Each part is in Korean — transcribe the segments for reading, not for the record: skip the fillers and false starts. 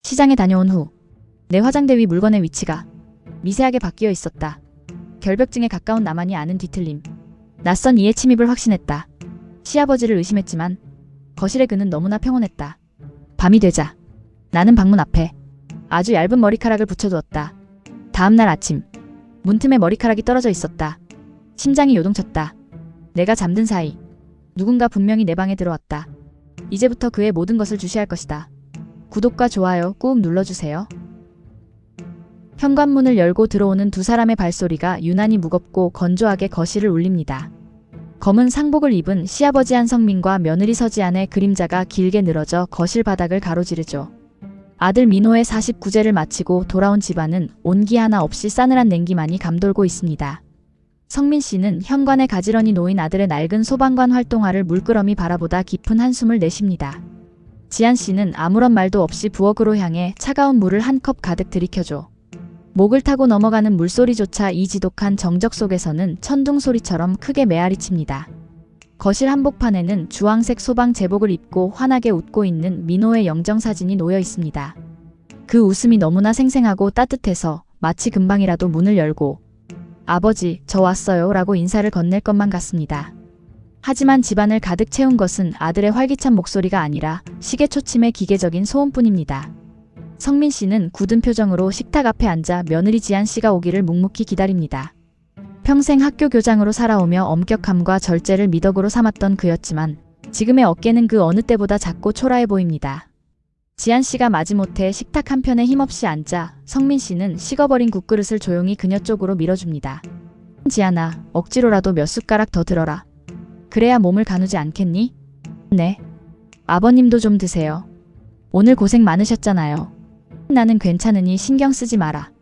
시장에 다녀온 후 내 화장대 위 물건의 위치가 미세하게 바뀌어 있었다. 결벽증에 가까운 나만이 아는 뒤틀림. 낯선 이의 침입을 확신했다. 시아버지를 의심했지만 거실의 그는 너무나 평온했다. 밤이 되자 나는 방문 앞에 아주 얇은 머리카락을 붙여두었다. 다음날 아침 문틈에 머리카락이 떨어져 있었다. 심장이 요동쳤다. 내가 잠든 사이 누군가 분명히 내 방에 들어왔다. 이제부터 그의 모든 것을 주시할 것이다. 구독과 좋아요 꾹 눌러주세요. 현관문을 열고 들어오는 두 사람의 발소리가 유난히 무겁고 건조하게 거실을 울립니다. 검은 상복을 입은 시아버지 한성민과 며느리 서지안의 그림자가 길게 늘어져 거실 바닥을 가로지르죠. 아들 민호의 49제를 마치고 돌아온 집안은 온기 하나 없이 싸늘한 냉기만이 감돌고 있습니다. 성민 씨는 현관에 가지런히 놓인 아들의 낡은 소방관 활동화를 물끄러미 바라보다 깊은 한숨을 내쉽니다. 지안 씨는 아무런 말도 없이 부엌으로 향해 차가운 물을 한 컵 가득 들이켜줘. 목을 타고 넘어가는 물소리조차 이 지독한 정적 속에서는 천둥 소리처럼 크게 메아리칩니다. 거실 한복판에는 주황색 소방 제복을 입고 환하게 웃고 있는 민호의 영정사진이 놓여 있습니다. 그 웃음이 너무나 생생하고 따뜻해서 마치 금방이라도 문을 열고 아버지, 저 왔어요 라고 인사를 건넬 것만 같습니다. 하지만 집안을 가득 채운 것은 아들의 활기찬 목소리가 아니라 시계 초침의 기계적인 소음뿐입니다. 성민 씨는 굳은 표정으로 식탁 앞에 앉아 며느리 지안 씨가 오기를 묵묵히 기다립니다. 평생 학교 교장으로 살아오며 엄격함과 절제를 미덕으로 삼았던 그였지만 지금의 어깨는 그 어느 때보다 작고 초라해 보입니다. 지안 씨가 마지못해 식탁 한편에 힘없이 앉자 성민 씨는 식어버린 국그릇을 조용히 그녀 쪽으로 밀어줍니다. 지안아, 억지로라도 몇 숟가락 더 들어라. 그래야 몸을 가누지 않겠니? 네. 아버님도 좀 드세요. 오늘 고생 많으셨잖아요. 나는 괜찮으니 신경 쓰지 마라.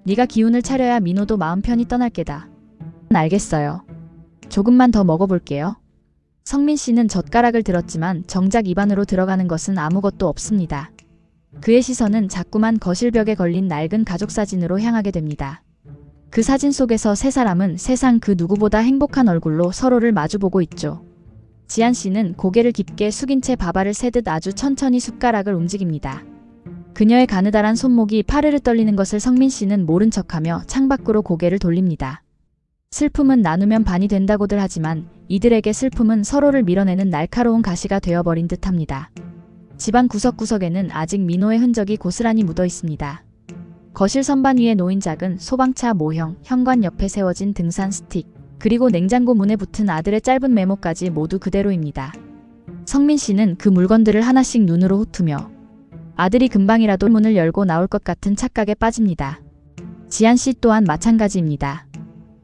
네가 기운을 차려야 민호도 마음 편히 떠날 게다. 알겠어요. 조금만 더 먹어볼게요. 성민 씨는 젓가락을 들었지만 정작 입안으로 들어가는 것은 아무것도 없습니다. 그의 시선은 자꾸만 거실벽에 걸린 낡은 가족사진으로 향하게 됩니다. 그 사진 속에서 세 사람은 세상 그 누구보다 행복한 얼굴로 서로를 마주보고 있죠. 지안 씨는 고개를 깊게 숙인 채 밥알을 세듯 아주 천천히 숟가락을 움직입니다. 그녀의 가느다란 손목이 파르르 떨리는 것을 성민 씨는 모른 척하며 창밖으로 고개를 돌립니다. 슬픔은 나누면 반이 된다고들 하지만 이들에게 슬픔은 서로를 밀어내는 날카로운 가시가 되어버린 듯합니다. 집안 구석구석에는 아직 민호의 흔적이 고스란히 묻어 있습니다. 거실 선반 위에 놓인 작은 소방차 모형, 현관 옆에 세워진 등산 스틱, 그리고 냉장고 문에 붙은 아들의 짧은 메모까지 모두 그대로입니다. 성민 씨는 그 물건들을 하나씩 눈으로 훑으며 아들이 금방이라도 문을 열고 나올 것 같은 착각에 빠집니다. 지안 씨 또한 마찬가지입니다.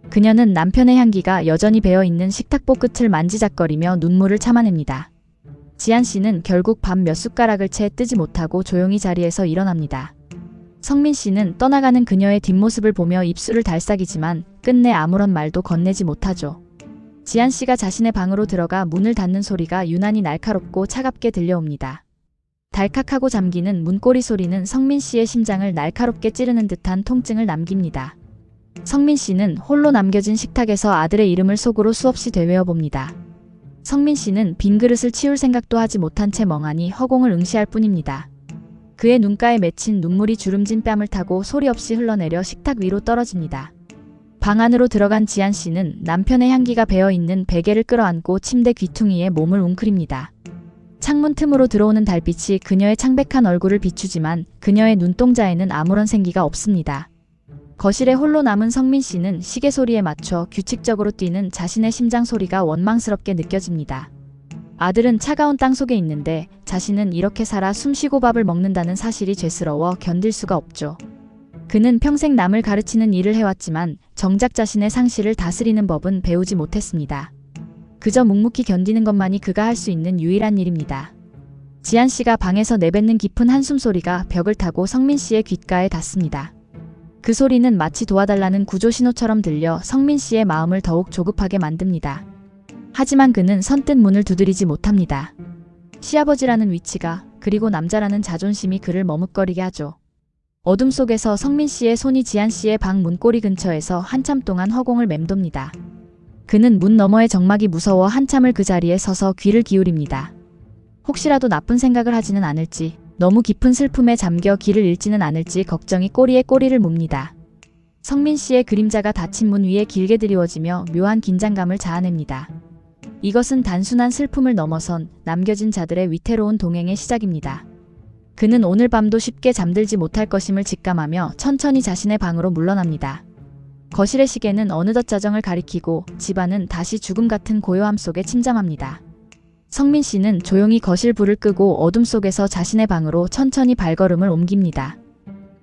그녀는 남편의 향기가 여전히 배어있는 식탁보 끝을 만지작거리며 눈물을 참아냅니다. 지안 씨는 결국 밥 몇 숟가락을 채 뜨지 못하고 조용히 자리에서 일어납니다. 성민 씨는 떠나가는 그녀의 뒷모습을 보며 입술을 달싹이지만 끝내 아무런 말도 건네지 못하죠. 지안 씨가 자신의 방으로 들어가 문을 닫는 소리가 유난히 날카롭고 차갑게 들려옵니다. 달칵하고 잠기는 문고리 소리는 성민 씨의 심장을 날카롭게 찌르는 듯한 통증을 남깁니다. 성민 씨는 홀로 남겨진 식탁에서 아들의 이름을 속으로 수없이 되뇌어봅니다. 성민 씨는 빈 그릇을 치울 생각도 하지 못한 채 멍하니 허공을 응시할 뿐입니다. 그의 눈가에 맺힌 눈물이 주름진 뺨을 타고 소리 없이 흘러내려 식탁 위로 떨어집니다. 방 안으로 들어간 지안 씨는 남편의 향기가 배어있는 베개를 끌어안고 침대 귀퉁이에 몸을 웅크립니다. 창문 틈으로 들어오는 달빛이 그녀의 창백한 얼굴을 비추지만 그녀의 눈동자에는 아무런 생기가 없습니다. 거실에 홀로 남은 성민 씨는 시계 소리에 맞춰 규칙적으로 뛰는 자신의 심장 소리가 원망스럽게 느껴집니다. 아들은 차가운 땅 속에 있는데 자신은 이렇게 살아 숨쉬고 밥을 먹는다는 사실이 죄스러워 견딜 수가 없죠. 그는 평생 남을 가르치는 일을 해왔지만 정작 자신의 상실을 다스리는 법은 배우지 못했습니다. 그저 묵묵히 견디는 것만이 그가 할 수 있는 유일한 일입니다. 지안 씨가 방에서 내뱉는 깊은 한숨 소리가 벽을 타고 성민 씨의 귓가에 닿습니다. 그 소리는 마치 도와달라는 구조 신호처럼 들려 성민 씨의 마음을 더욱 조급하게 만듭니다. 하지만 그는 선뜻 문을 두드리지 못합니다. 시아버지라는 위치가 그리고 남자라는 자존심이 그를 머뭇거리게 하죠. 어둠 속에서 성민 씨의 손이 지안 씨의 방 문고리 근처에서 한참 동안 허공을 맴돕니다. 그는 문 너머의 정막이 무서워 한참을 그 자리에 서서 귀를 기울입니다. 혹시라도 나쁜 생각을 하지는 않을지. 너무 깊은 슬픔에 잠겨 길을 잃지는 않을지 걱정이 꼬리에 꼬리를 뭅니다. 성민 씨의 그림자가 닫힌 문 위에 길게 드리워지며 묘한 긴장감을 자아냅니다. 이것은 단순한 슬픔을 넘어선 남겨진 자들의 위태로운 동행의 시작입니다. 그는 오늘 밤도 쉽게 잠들지 못할 것임을 직감하며 천천히 자신의 방으로 물러납니다. 거실의 시계는 어느덧 자정을 가리키고 집안은 다시 죽음 같은 고요함 속에 침잠합니다. 성민 씨는 조용히 거실 불을 끄고 어둠 속에서 자신의 방으로 천천히 발걸음을 옮깁니다.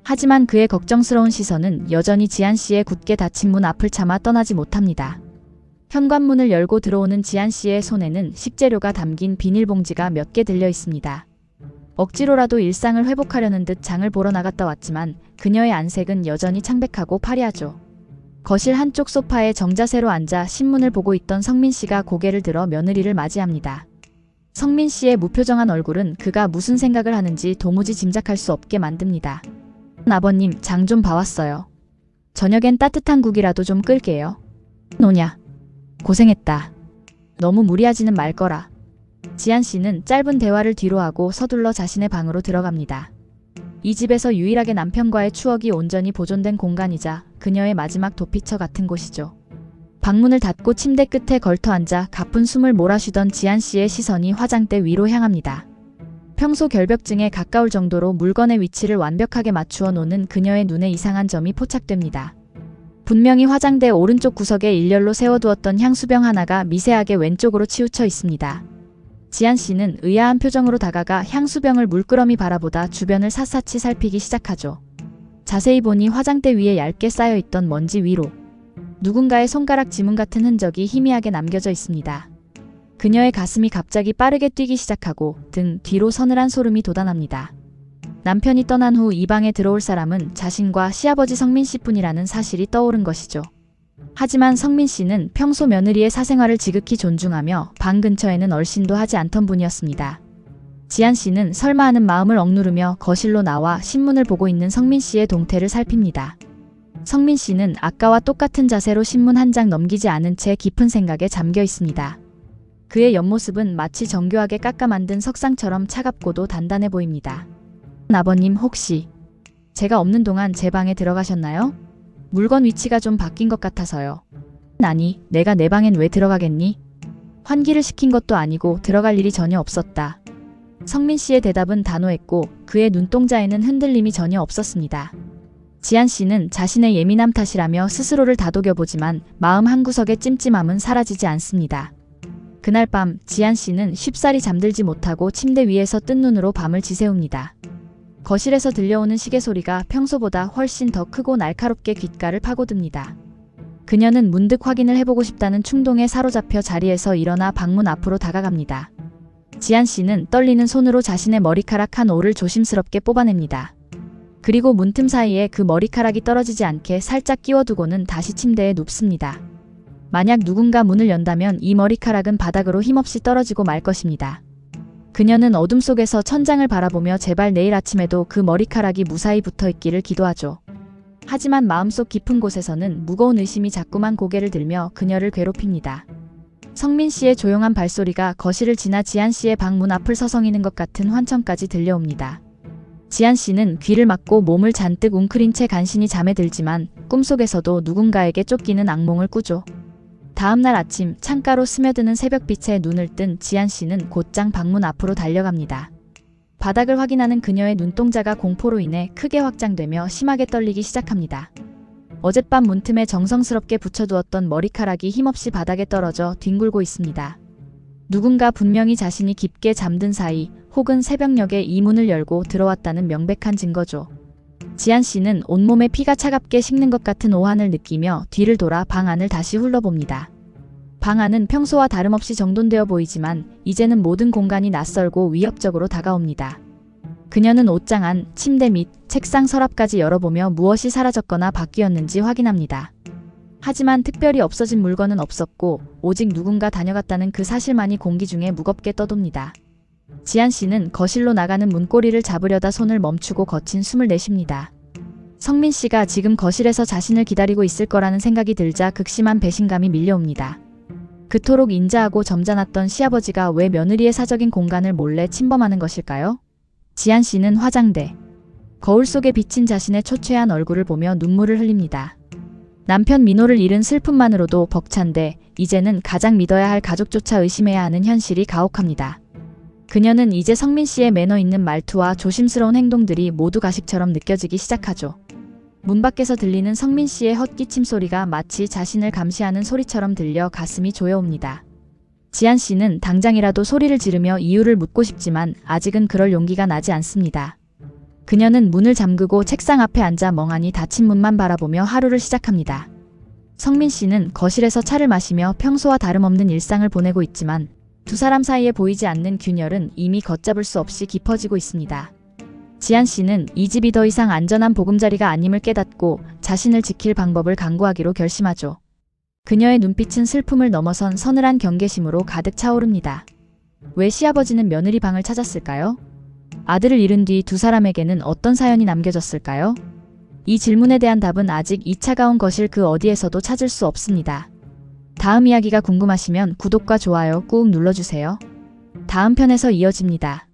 하지만 그의 걱정스러운 시선은 여전히 지한 씨의 굳게 닫힌 문 앞을 참아 떠나지 못합니다. 현관문을 열고 들어오는 지한 씨의 손에는 식재료가 담긴 비닐봉지가 몇 개 들려 있습니다. 억지로라도 일상을 회복하려는 듯 장을 보러 나갔다 왔지만 그녀의 안색은 여전히 창백하고 파리하죠. 거실 한쪽 소파에 정자세로 앉아 신문을 보고 있던 성민 씨가 고개를 들어 며느리를 맞이합니다. 성민 씨의 무표정한 얼굴은 그가 무슨 생각을 하는지 도무지 짐작할 수 없게 만듭니다. 아버님, 장 좀 봐왔어요. 저녁엔 따뜻한 국이라도 좀 끓게요. 노냐. 고생했다. 너무 무리하지는 말거라. 지한 씨는 짧은 대화를 뒤로하고 서둘러 자신의 방으로 들어갑니다. 이 집에서 유일하게 남편과의 추억이 온전히 보존된 공간이자 그녀의 마지막 도피처 같은 곳이죠. 방문을 닫고 침대 끝에 걸터 앉아 가쁜 숨을 몰아쉬던 지한 씨의 시선이 화장대 위로 향합니다. 평소 결벽증에 가까울 정도로 물건의 위치를 완벽하게 맞추어 놓는 그녀의 눈에 이상한 점이 포착됩니다. 분명히 화장대 오른쪽 구석에 일렬로 세워두었던 향수병 하나가 미세하게 왼쪽으로 치우쳐 있습니다. 지한 씨는 의아한 표정으로 다가가 향수병을 물끄러미 바라보다 주변을 샅샅이 살피기 시작하죠. 자세히 보니 화장대 위에 얇게 쌓여있던 먼지 위로 누군가의 손가락 지문 같은 흔적이 희미하게 남겨져 있습니다. 그녀의 가슴이 갑자기 빠르게 뛰기 시작하고 등 뒤로 서늘한 소름이 돋아납니다. 남편이 떠난 후 이 방에 들어올 사람은 자신과 시아버지 성민 씨뿐이라는 사실이 떠오른 것이죠. 하지만 성민 씨는 평소 며느리의 사생활을 지극히 존중하며 방 근처에는 얼씬도 하지 않던 분이었습니다. 지한 씨는 설마 하는 마음을 억누르며 거실로 나와 신문을 보고 있는 성민 씨의 동태를 살핍니다. 성민 씨는 아까와 똑같은 자세로 신문 한 장 넘기지 않은 채 깊은 생각에 잠겨 있습니다. 그의 옆모습은 마치 정교하게 깎아 만든 석상처럼 차갑고도 단단해 보입니다. 아버님, 혹시 제가 없는 동안 제 방에 들어가셨나요? 물건 위치가 좀 바뀐 것 같아서요. 아니, 내가 내 방엔 왜 들어가겠니? 환기를 시킨 것도 아니고 들어갈 일이 전혀 없었다. 성민 씨의 대답은 단호했고 그의 눈동자에는 흔들림이 전혀 없었습니다. 지한 씨는 자신의 예민함 탓이라며 스스로를 다독여보지만 마음 한구석의 찜찜함은 사라지지 않습니다. 그날 밤 지한 씨는 쉽사리 잠들지 못하고 침대 위에서 뜬 눈으로 밤을 지새웁니다. 거실에서 들려오는 시계 소리가 평소보다 훨씬 더 크고 날카롭게 귓가를 파고듭니다. 그녀는 문득 확인을 해보고 싶다는 충동에 사로잡혀 자리에서 일어나 방문 앞으로 다가갑니다. 지한 씨는 떨리는 손으로 자신의 머리카락 한 올을 조심스럽게 뽑아냅니다. 그리고 문틈 사이에 그 머리카락이 떨어지지 않게 살짝 끼워두고는 다시 침대에 눕습니다. 만약 누군가 문을 연다면 이 머리카락은 바닥으로 힘없이 떨어지고 말 것입니다. 그녀는 어둠 속에서 천장을 바라보며 제발 내일 아침에도 그 머리카락이 무사히 붙어있기를 기도하죠. 하지만 마음속 깊은 곳에서는 무거운 의심이 자꾸만 고개를 들며 그녀를 괴롭힙니다. 성민 씨의 조용한 발소리가 거실을 지나 지한 씨의 방문 앞을 서성이는 것 같은 환청까지 들려옵니다. 지한 씨는 귀를 막고 몸을 잔뜩 웅크린 채 간신히 잠에 들지만 꿈속에서도 누군가에게 쫓기는 악몽을 꾸죠. 다음날 아침 창가로 스며드는 새벽빛에 눈을 뜬 지한 씨는 곧장 방문 앞으로 달려갑니다. 바닥을 확인하는 그녀의 눈동자가 공포로 인해 크게 확장되며 심하게 떨리기 시작합니다. 어젯밤 문틈에 정성스럽게 붙여두었던 머리카락이 힘없이 바닥에 떨어져 뒹굴고 있습니다. 누군가 분명히 자신이 깊게 잠든 사이 혹은 새벽녘에 이 문을 열고 들어왔다는 명백한 증거죠. 지한 씨는 온몸에 피가 차갑게 식는 것 같은 오한을 느끼며 뒤를 돌아 방 안을 다시 훌러봅니다. 방 안은 평소와 다름없이 정돈되어 보이지만 이제는 모든 공간이 낯설고 위협적으로 다가옵니다. 그녀는 옷장 안, 침대 및 책상 서랍까지 열어보며 무엇이 사라졌거나 바뀌었는지 확인합니다. 하지만 특별히 없어진 물건은 없었고 오직 누군가 다녀갔다는 그 사실만이 공기 중에 무겁게 떠돕니다. 지한 씨는 거실로 나가는 문고리를 잡으려다 손을 멈추고 거친 숨을 내쉽니다. 성민 씨가 지금 거실에서 자신을 기다리고 있을 거라는 생각이 들자 극심한 배신감이 밀려옵니다. 그토록 인자하고 점잖았던 시아버지가 왜 며느리의 사적인 공간을 몰래 침범하는 것일까요? 지한 씨는 화장대, 거울 속에 비친 자신의 초췌한 얼굴을 보며 눈물을 흘립니다. 남편 민호를 잃은 슬픔만으로도 벅찬데 이제는 가장 믿어야 할 가족조차 의심해야 하는 현실이 가혹합니다. 그녀는 이제 성민 씨의 매너 있는 말투와 조심스러운 행동들이 모두 가식처럼 느껴지기 시작하죠. 문 밖에서 들리는 성민 씨의 헛기침 소리가 마치 자신을 감시하는 소리처럼 들려 가슴이 조여옵니다. 지한 씨는 당장이라도 소리를 지르며 이유를 묻고 싶지만 아직은 그럴 용기가 나지 않습니다. 그녀는 문을 잠그고 책상 앞에 앉아 멍하니 닫힌 문만 바라보며 하루를 시작합니다. 성민 씨는 거실에서 차를 마시며 평소와 다름없는 일상을 보내고 있지만 두 사람 사이에 보이지 않는 균열은 이미 걷잡을 수 없이 깊어지고 있습니다. 지한 씨는 이 집이 더 이상 안전한 보금자리가 아님을 깨닫고 자신을 지킬 방법을 강구하기로 결심하죠. 그녀의 눈빛은 슬픔을 넘어선 서늘한 경계심으로 가득 차오릅니다. 왜 시아버지는 며느리 방을 찾았을까요? 아들을 잃은 뒤 두 사람에게는 어떤 사연이 남겨졌을까요? 이 질문에 대한 답은 아직 이 차가운 거실 그 어디에서도 찾을 수 없습니다. 다음 이야기가 궁금하시면 구독과 좋아요 꾹 눌러주세요. 다음 편에서 이어집니다.